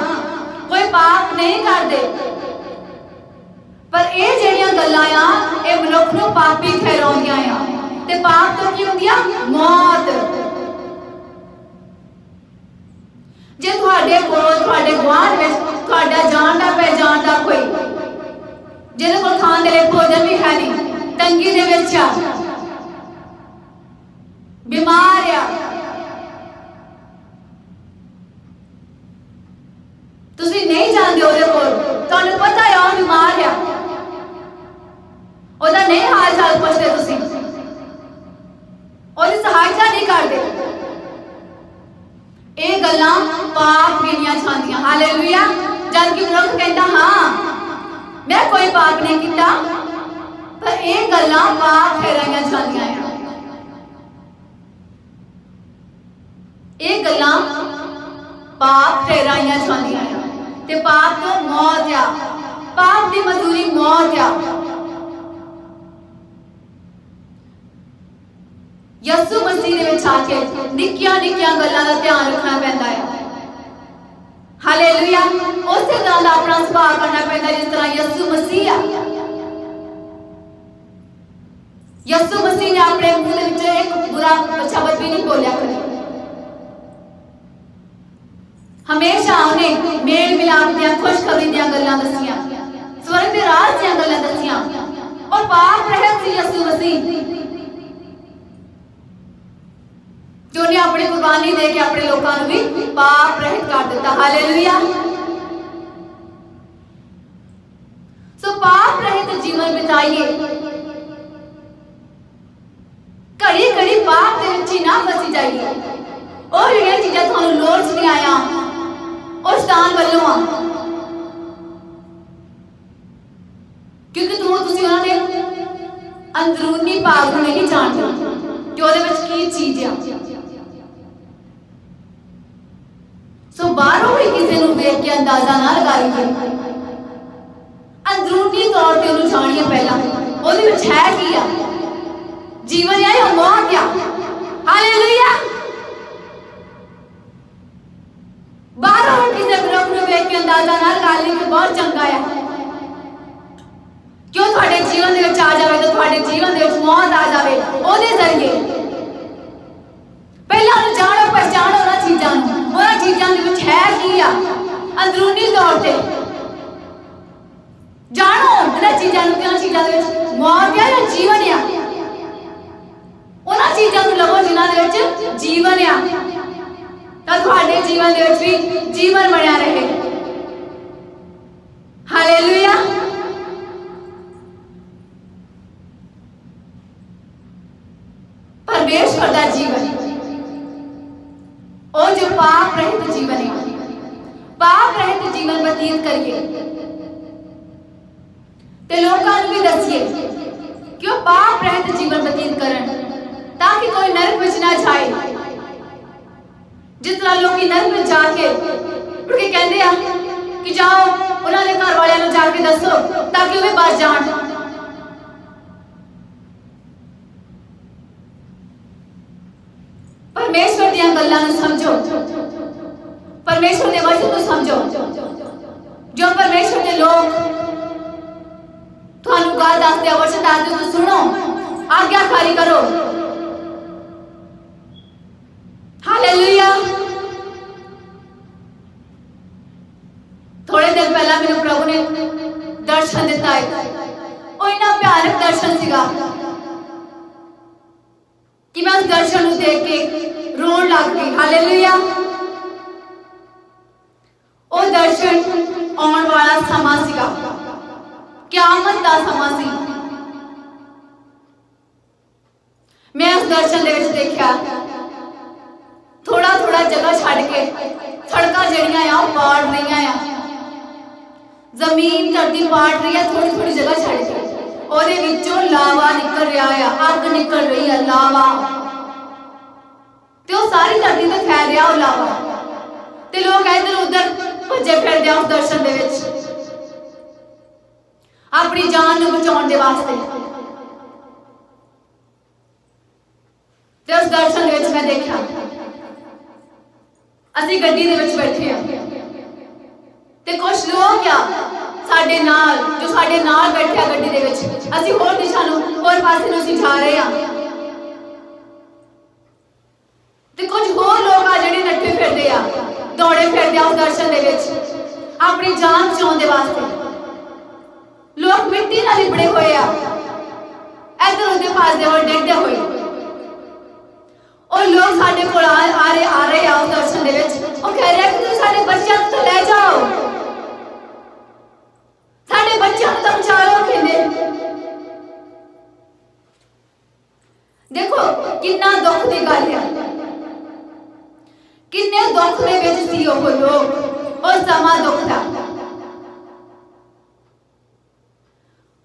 ਕੋਈ ਪਾਪ ਨਹੀਂ ਕਰਦੇ, ਪਰ ਇਹ ਜਿਹੜੀਆਂ ਗੱਲਾਂ ਆ ਇਹ ਮਨੁੱਖ ਨੂੰ ਪਾਪੀ ਠਹਿਰਾਉਂਦੀਆਂ ਆ। ਤੇ ਪਾਪ ਤੋਂ ਕੀ ਹੁੰਦੀ ਆ? ਮੌਤ। ਜੇ ਤੁਹਾਡੇ ਕੋਲ ਤੁਹਾਡੇ ਗੁਆਂਢ ਵਿੱਚ ਤੁਹਾਡਾ ਜਾਣਦਾ ਪਹਿਚਾਣਦਾ ਕੋਈ ਜਿਹਦੇ ਕੋਲ ਖਾਣ ਦੇ ਲਈ ਭੋਜਨ ਵੀ ਹੈ ਨਹੀਂ, ਤੰਗੀ ਦੇ ਵਿੱਚ ਆ, ਬਿਮਾਰ ਆ, ਤੁਸੀਂ ਨਹੀਂ ਜਾਣਦੇ ਉਹਦੇ ਕੋਲ, ਤੁਹਾਨੂੰ ਪਤਾ ਆ ਉਹ ਬਿਮਾਰ ਆ, ਉਹਦਾ ਨਹੀਂ ਹਾਲ ਚਾਲ ਪੁੱਛਦੇ, ਤੁਸੀਂ ਉਹਦੀ ਸਹਾਇਤਾ ਨਹੀਂ ਕਰਦੇ, ਇਹ ਗੱਲਾਂ ਪਾਪ ਗਿਣੀਆਂ ਜਾਂਦੀਆਂ। ਹਾਲੇਲੂਇਆ। ਜਦ ਕਿ ਮਨੁੱਖ ਕਹਿੰਦਾ ਹਾਂ ਮੈਂ ਕੋਈ ਪਾਪ ਨਹੀਂ ਕੀਤਾ, ਪਰ ਇਹ ਗੱਲਾਂ ਪਾਪ ਠਹਿਰਾਈਆਂ ਜਾਂਦੀਆਂ ਆ। ਇਹ ਗੱਲਾਂ ਪਾਪ ਠਹਿਰਾਈਆਂ ਜਾਂਦੀਆਂ ਆ ਤੇ ਪਾਪ ਤੋਂ ਮੌਤ ਆ, ਪਾਪ ਦੀ ਮਜ਼ਦੂਰੀ ਮੌਤ ਆ। ਯਿਸੂ ਮਸੀਹ ਦੇ ਵਿੱਚ ਆ ਕੇ ਨਿੱਕੀਆਂ ਨਿੱਕੀਆਂ ਗੱਲਾਂ ਦਾ ਧਿਆਨ ਰੱਖਣਾ ਪੈਂਦਾ ਹੈ। ਹਾਲੇਲੂਇਆ। ਉਸੇ ਤਰ੍ਹਾਂ ਦਾ ਆਪਣਾ ਸੁਭਾਅ ਕਰਨਾ ਪੈਂਦਾ ਜਿਸ ਤਰ੍ਹਾਂ ਯਿਸੂ ਮਸੀਹ ਆ। ਯਿਸੂ ਮਸੀਹ ਨੇ ਆਪਣੇ ਮੂੰਹ ਦੇ ਵਿੱਚ ਇੱਕ ਬੁਰਾ ਸ਼ਬਦ ਵੀ ਨਹੀਂ ਬੋਲਿਆ ਕਦੇ। ਹਮੇਸ਼ਾ ਉਹਨੇ ਮੇਲ ਮਿਲਾਪ ਦੀਆਂ ਖੁਸ਼ਖਬਰੀ ਦੀਆਂ ਗੱਲਾਂ ਦੱਸੀਆਂ, ਸਵਰਗ ਦੇ ਰਾਜ ਦੀਆਂ ਗੱਲਾਂ ਦੱਸੀਆਂ, ਔਰ ਪਾਪ ਰਹਿਤ ਸੀ ਯਿਸੂ ਮਸੀਹ ਜੋ ਨੇ ਆਪਣੀ ਕੁਰਬਾਨੀ ਦੇ ਕੇ ਆਪਣੇ ਲੋਕਾਂ ਨੂੰ ਵੀ ਪਾਪ ਰਹਿਤ ਕਰ ਦਿੱਤਾ। ਹਾਲੇਲੂਇਆ। ਸੋ ਪਾਪ ਰਹਿਤ ਜੀਵਨ ਬਿਤਾਈਏ। ਘੜੀ ਘੜੀ ਪਾਪ ਦੇ ਵਿੱਚ ਹੀ ਨਾ ਫਸੀ ਜਾਈਏ। ਉਹ ਜਿਹੜੀਆਂ ਚੀਜ਼ਾਂ ਤੁਹਾਨੂੰ ਲੋੜ ਨਹੀਂ ਆਇਆ ਉਹ ਸ਼ੈਤਾਨ ਵੱਲੋਂ ਆ, ਕਿਉਂਕਿ ਤੁਸੀਂ ਉਹਨਾਂ ਦੇ ਅੰਦਰੂਨੀ ਭਾਗ ਨੂੰ ਨਹੀਂ ਜਾਣਦੇ ਕਿ ਉਹਦੇ ਵਿੱਚ ਕੀ ਚੀਜ਼ ਆ। ਸੋ ਬਾਹਰੋਂ ਹੀ ਕਿਸੇ ਨੂੰ ਵੇਖ ਕੇ ਅੰਦਾਜ਼ਾ ਨਾ ਲਗਾਈਏ, ਅੰਦਰੂਨੀ ਤੌਰ ਤੇ ਉਹਨੂੰ ਜਾਣੀਏ ਪਹਿਲਾਂ ਉਹਦੇ ਵਿੱਚ ਹੈ ਕੀ ਆ। ਜੀਵਨ ਆ ਜਾਂ ਮੌਤ ਆ। ਹਾਲੇਲੂਇਆ। ਬਾਹਰੋਂ ਕਿਸੇ ਮਨੁੱਖ ਨੂੰ ਵੇਖ ਕੇ ਅੰਦਾਜ਼ਾ ਨਾ ਲਗਾ ਲਈ ਕਿ ਬਹੁਤ ਚੰਗਾ ਆ, ਕਿਉਂ ਤੁਹਾਡੇ ਜੀਵਨ ਦੇ ਵਿੱਚ ਆ ਜਾਵੇ ਤਾਂ ਤੁਹਾਡੇ ਜੀਵਨ ਦੇ ਵਿੱਚ ਮੌਤ ਆ ਜਾਵੇ ਉਹਦੇ ਜ਼ਰੀਏ। ਪਹਿਲਾਂ ਉਹਨੂੰ ਜਾਣੋ, ਪਛਾਣੋ ਉਹਨਾਂ ਚੀਜ਼ਾਂ ਨੂੰ, ਉਹਨਾਂ ਚੀਜ਼ਾਂ ਦੇ ਵਿੱਚ ਹੈ ਕੀ ਆ। ਅੰਦਰੂਨੀ ਤੌਰ ਤੇ ਜਾਣੋ ਉਹਨਾਂ ਚੀਜ਼ਾਂ ਨੂੰ, ਕਿਉਂ ਚੀਜ਼ਾਂ ਦੇ ਵਿੱਚ ਮੌਤ ਆ ਜਾਂ ਜੀਵਨ ਆ। ਉਹਨਾਂ ਚੀਜ਼ਾਂ ਨੂੰ ਲਵੋ ਜਿਨ੍ਹਾਂ ਦੇ ਵਿੱਚ ਜੀਵਨ ਆ, ਤਾਂ ਤੁਹਾਡੇ ਜੀਵਨ ਦੇ ਵਿੱਚ ਵੀ ਜੀਵਨ ਬਣਿਆ ਰਹੇ। ਹਾਲੇਲੂਇਆ। ਪਰਮੇਸ਼ਵਰ ਦਾ ਜੀਵਨ ਉਹ ਜੋ ਪਾਪ ਰਹਿਤ ਜੀਵਨ ਹੈ, ਪਾਪ ਰਹਿਤ ਜੀਵਨ ਬਤੀਤ ਕਰੀਏ ਤੇ ਲੋਕਾਂ ਨੂੰ ਵੀ ਦੱਸੀਏ ਕਿ ਉਹ ਪਾਪ ਰਹਿਤ ਜੀਵਨ ਬਤੀਤ ਕਰਨ, ਤਾਂ ਕਿ ਕੋਈ ਨਰਕ ਵਿੱਚ ਨਾ ਜਾਏ। ਜਿਸ ਤਰ੍ਹਾਂ ਲੋਕੀ ਨਰਕ ਵਿੱਚ ਜਾ ਕੇ ਮੁੜ ਕੇ ਕਹਿੰਦੇ ਆ ਕਿ ਜਾਓ ਉਹਨਾਂ ਦੇ ਘਰ ਵਾਲਿਆਂ ਨੂੰ ਜਾ ਕੇ ਦੱਸੋ ਤਾਂ ਕਿ ਉਹ ਵੀ ਬਚ ਜਾਣ। ਪਰਮੇਸ਼ਵਰ ਦੀਆਂ ਗੱਲਾਂ ਨੂੰ ਸਮਝੋ, ਪਰਮੇਸ਼ਵਰ ਦੇ ਵਚਨ ਨੂੰ ਸਮਝੋ। ਜੋ ਪਰਮੇਸ਼ਵਰ ਦੇ ਲੋਕ ਤੁਹਾਨੂੰ ਗੱਲ ਦੱਸਦੇ ਆ, ਵਚਨ ਦੱਸਦੇ, ਤੁਸੀਂ ਸੁਣੋ, ਆਗਿਆਕਾਰੀ ਕਰੋ। ਹਾਲੇਲੂਇਆ। ਥੋੜੇ ਦਿਨ ਪਹਿਲਾਂ ਮੈਨੂੰ ਪ੍ਰਭੂ ਨੇ ਦਰਸ਼ਨ ਦਿੱਤਾ ਹੈ। ਉਹ ਇੰਨਾ ਭਿਆਨਕ ਦਰਸ਼ਨ ਸੀਗਾ ਕਿ ਮੈਂ ਉਸ ਦਰਸ਼ਨ ਨੂੰ ਦੇਖ ਕੇ ਰੋਣ ਲੱਗ ਗਈ। ਹਾਲੇਲੂਇਆ। ਉਹ ਦਰਸ਼ਨ ਆਉਣ ਵਾਲਾ ਸਮਾਂ ਸੀਗਾ, ਕਿਆਮਤ ਦਾ ਸਮਾਂ ਸੀ। ਮੈਂ ਉਸ ਦਰਸ਼ਨ ਦੇ ਵਿੱਚ ਦੇਖਿਆ ਥੋੜਾ ਥੋੜਾ ਜਗ੍ਹਾ ਛੱਡ ਕੇ ਸੜਕਾਂ ਜਿਹੜੀਆਂ ਆ पाड़ रही आ, जमीन धरती पाड़ रही है थोड़ी थोड़ी जगह छड़ के, और विचों लावा निकल रहा है, अग निकल रही है, लावा, ते वो सारी धरती ते फैल रहा वो लावा, ते लोग इधर उधर भजे फिरदे उस दर्शन दे विच अपनी जान नूं बचाउण दे वास्ते। ते उस दर्शन दे विच मैं देखा असीं गड्डी दे विच बैठे आ, ते कुछ लोग आ साडे नाल, जो साडे नाल बैठे गड्डी दे विच, असीं होर दिशा नूं होर पासे नूं असीं जा रहे आ, ते कुछ होर लोग आ जिहड़े नट्ठे फिरदे आ, दौड़े फिरदे आ उस दर्शन दे विच अपनी जान बचाउण दे वास्ते। लोग मिट्टी नाल लिबड़े होए आ, इधर उधर भजदे होए डिगदे होए, और लोग साडे कोल आ रहे आ उस दर्शन दे विच, और कह रहे कि तुसीं साडे बच्चों नूं ले जाओ, साडे बच्चों नूं बचा लो कहंदे। देखो कितना दुख दी गल है, किन्ने दुख दे विच सी ओह लोग, और समा दुख दा,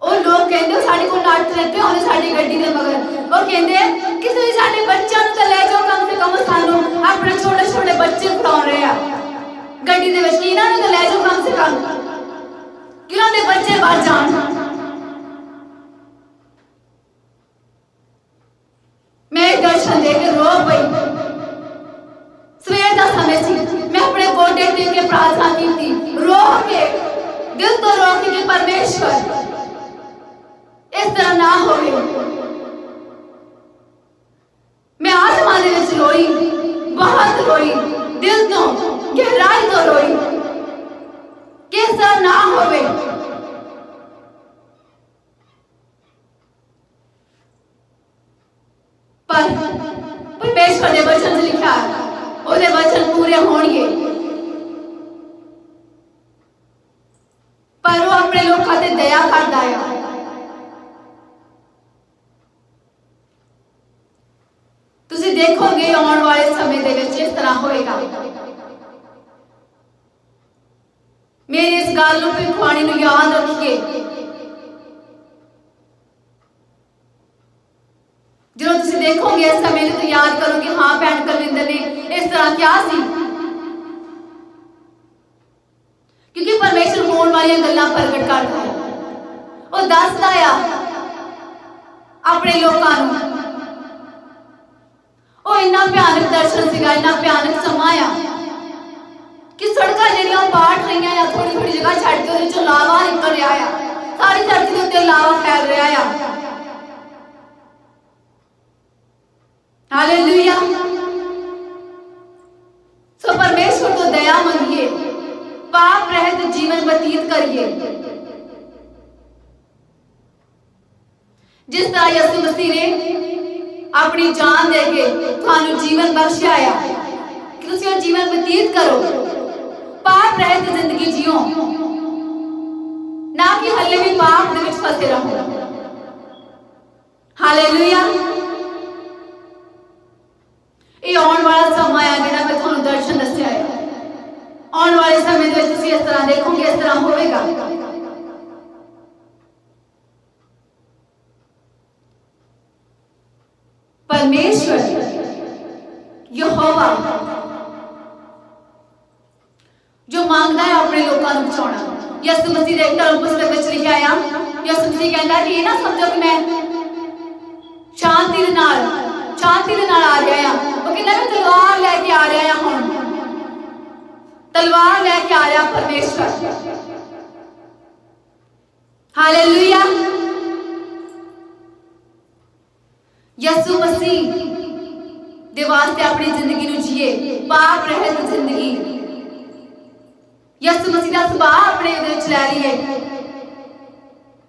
और लोग कहंदे साडे कोल नट्ठ रहे होने साडी गड्डी दे मगर, और कहंदे कि तुसीं साडे बच्चों नूं ले जाओ, कम से कम सानू अपने छोटे छोटे बच्चे फड़ाउण रहे आ गड्डी दे विच, इन्हां नूं ले जाओ कम से कम कि उन्हां दे बच्चे बच जाण। मैं दर्शन देख के रो पई, सवेर दा समय सी, मैं अपने गोडे टेक के प्रार्थना की, रो के दिल तो रो के परमेश्वर इस तरह ना होवे। मैं आत्मा दे विच रोई, बहुत रोई, दिल तो गहराई तो रोई कि इस तरह ना होवे। पर परमेश्वर दे वचन च लिखा है, ਉਹਦੇ वचन पूरे होणगे, पर वो अपने लोगों ते दया करदा है। तुसीं देखोगे आने वाले समय दे विच इस तरह होएगा। मेरी इस गल नूं भविष्यवाणी नूं याद रखिए, जो तुसीं देखोगे इस समय तो याद करोगे, हाँ भैन कुलविंदर ने इस तरह क्या सी, क्योंकि परमेश्वर होने वाली गल्लां प्रगट करता है, वो दसदा है अपने लोगों नूं। वो इन्ना भयानक दर्शन सीगा, इन्ना भयानक समा आ कि सड़कां जिहड़ियां पाट रही आ, थोड़ी थोड़ी जगह छड्ड के उहदे चों लावा निकल रहा है, सारी धरती दे उत्ते लावा फैल रहा है। हालेलुया। सो परमेश्वर तो दया मंगिए, पाप रहित जीवन व्यतीत करिए, जिस तरह यीशु मसीह ने अपनी जान दे के थानू जीवन बख्शिया कि तुसीं जीवन व्यतीत करो, पाप रहित जिंदगी जियो, ना कि हल्ले भी पाप दे विच फसे रहो। हालेलुया। ये आने वाला समय है जिहड़ा मैं तुहानू दर्शन दस्सिया है, आने वाले समय दे विच तुसीं इस तरह देखोगे, इस तरह होवेगा। परमेश्वर यहोवा जो मांगदा है अपने लोगों को बचाना। यीशु मसीह दे धर्म पुस्तक विच लिखिआ आ, यीशु मसीह कहंदा कि ये ना समझो कि मैं शांति दे नाल आ रहा हां, वो कहंदा मैं तलवार लैके आ रहा हां, हुण तलवार लैके आ रहा परमेश्वर। हालेलुया। यीशु मसीह दे वास्ते अपनी जिंदगी नूं जिए, पाप रहित जिंदगी। यीशु मसीह दा सुभाव अपने दे विच लै लईए,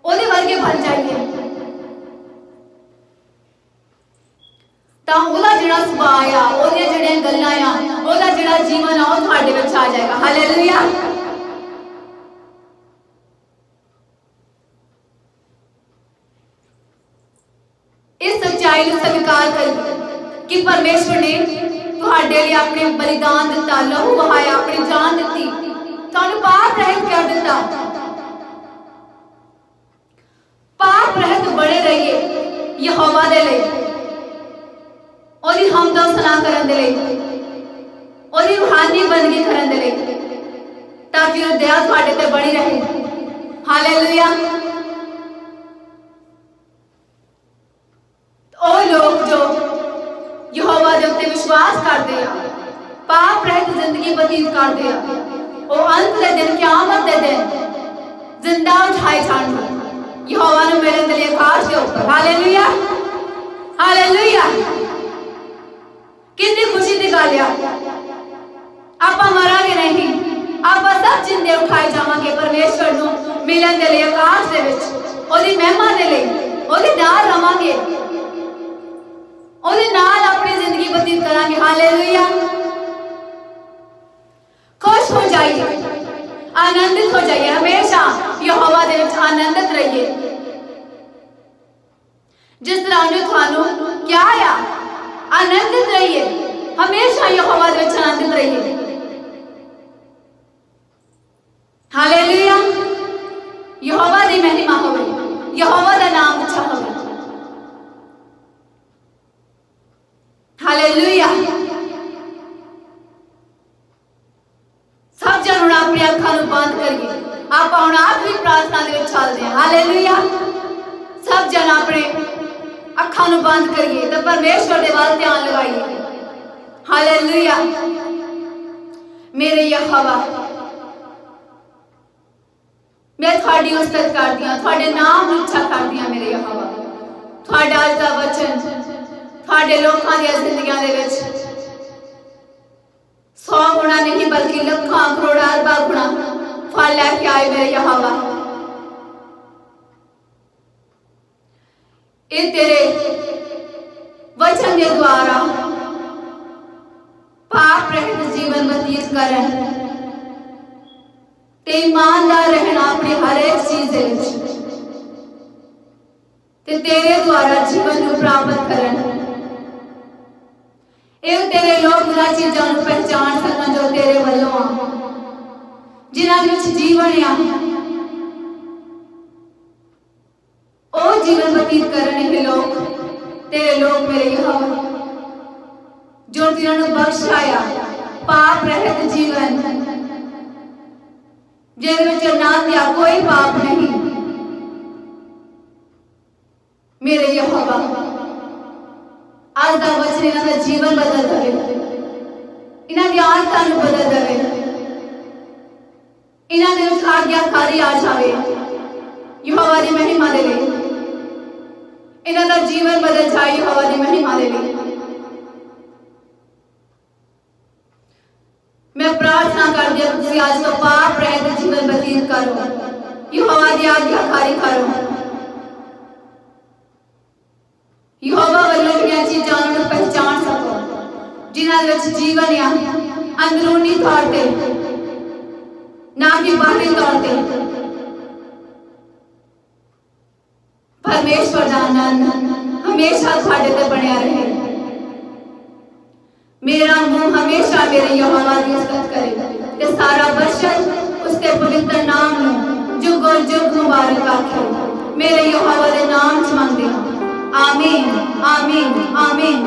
ओहदे वर्गे बन जाइए, तां ओहदा जिहड़ा सुभाव आ, ओहदियां जिहड़ियां गल्लां आ, ओहदा जिहड़ा जीवन आ, ओह तुहाडे विच आ जाएगा। हालेलुया। इस सच्चाई को स्वीकार करिए कि परमेश्वर ने तुहाडे लिए अपने बलिदान दिता, लहू बहाया, अपनी जान दी, ਤੁਹਾਨੂੰ ਪਾਪ ਰਹਿਤ ਕਰ ਦਿੱਤਾ। पाप रहत बने रहिए यहोवा दे लई, ओदी हमद सना करन दे लई, ओदी रूहानी बंदगी करन दे लई, ताकि वो दया तुहाडे ते बनी रहे। हालेलुया। ओ लोग जो यहोवा दे उत्ते विश्वास करते हैं, पाप रहत जिंदगी बतीत करते हैं, वो अंत दे दिन क़यामत दे दिन जिंदा उठाए जाणगे यहोवा ने मेरे लिए आकाश के ऊपर। Hallelujah, hallelujah. कितनी खुशी की गल है, आपां मरांगे नहीं, आपां सब जिंदे उठाए जावांगे परमेश्वर नूं मिलन दे लिए आकाश दे विच, ओदी महिमा दे लई, ओदे नाल रवांगे, ओदे नाल अपनी जिंदगी बतीत करांगे। हालेलुया। खुश हो जाइए, आनंदित हो जाइए, हमेशा यहोवा दे विच आनंदित रहिए। जिस तरह उन्हें थानू क्या आया, आनंदित रहिए, हमेशा यहोवा दे विच आनंदित रहिए। हालेलुया। यहोवा दी महिमा होवे, यहोवा दा नाम अच्छा होवे। हालेलुया। सब जन हुण अपनी अखां नूं बंद करिए, आप हुण आखिरी प्रार्थना दे विच चलदे हां। हालेलुया। सब जन अपने अखां नूं बंद करिए ते परमेश्वर दे वल ध्यान लगाइए। हालेलुया। मेरे यहोवा, मैं तुहाडी उस्तत करदी हां, तुहाडे नाम नूं उच्चा करदी हां। मेरे यहोवा, तुहाडा अज दा वचन तुहाडे लोकां दी जिंदगियां दे विच 100 गुणा नहीं बल्कि लखां करोड़ां अरबां गुणा फल लेके आए। मेरे यहोवा, ये तेरे वचन के द्वारा पाप रहित जीवन व्यतीत करन ते ईमानदार रहना अपनी हर एक चीज दे विच ते तेरे द्वारा जीवन को प्राप्त करन। ये तेरे लोग उन्हां चीज़ां नूं पहचान सकन जो तेरे वल्लों आ, जिन्हां विच जीवन आ, ओ जीवन व्यतीत करन। ये लोग तेरे लोग मेरे यहोवा, जो तिन्हां नूं बख्शाया पाप रहित जीवन, जिहदे विच ना त्या कोई पाप नहीं। मेरे यहोवा, आज दा वचन इन्हां दा जीवन बदल दे, इन्हां दी आदतां नूं बदल दे, इन्हां दे विच आज्ञाकारी आ जावे यहोवा दी महिमा दे लई, इन्हां दा जीवन बदल जाए यहोवा दी महिमा दे लई। मैं प्रार्थना करदी हां तुसीं आज तो पाप रहित जीवन व्यतीत करो, यहोवा दी आज्ञाकारी करो, यहोवा वल्लों जिहड़ियां चीज़ां नूं पहचान सको, जिन्हां विच जीवन आ, अंदरूनी तौर ते ना कि बाहरी तौर ते। परमेश्वर दा आनंद हमेशा तुहाडे ते बनिया रहे। मेरा मुंह हमेशा मेरे यहोवा की इज्जत करे ते सारा बशर उसके पवित्र नाम नूं जुगों जुग मुबारक आखे। मेरे यहोवा दे नाम च मंगदे हां, आमीन, आमीन, आमीन।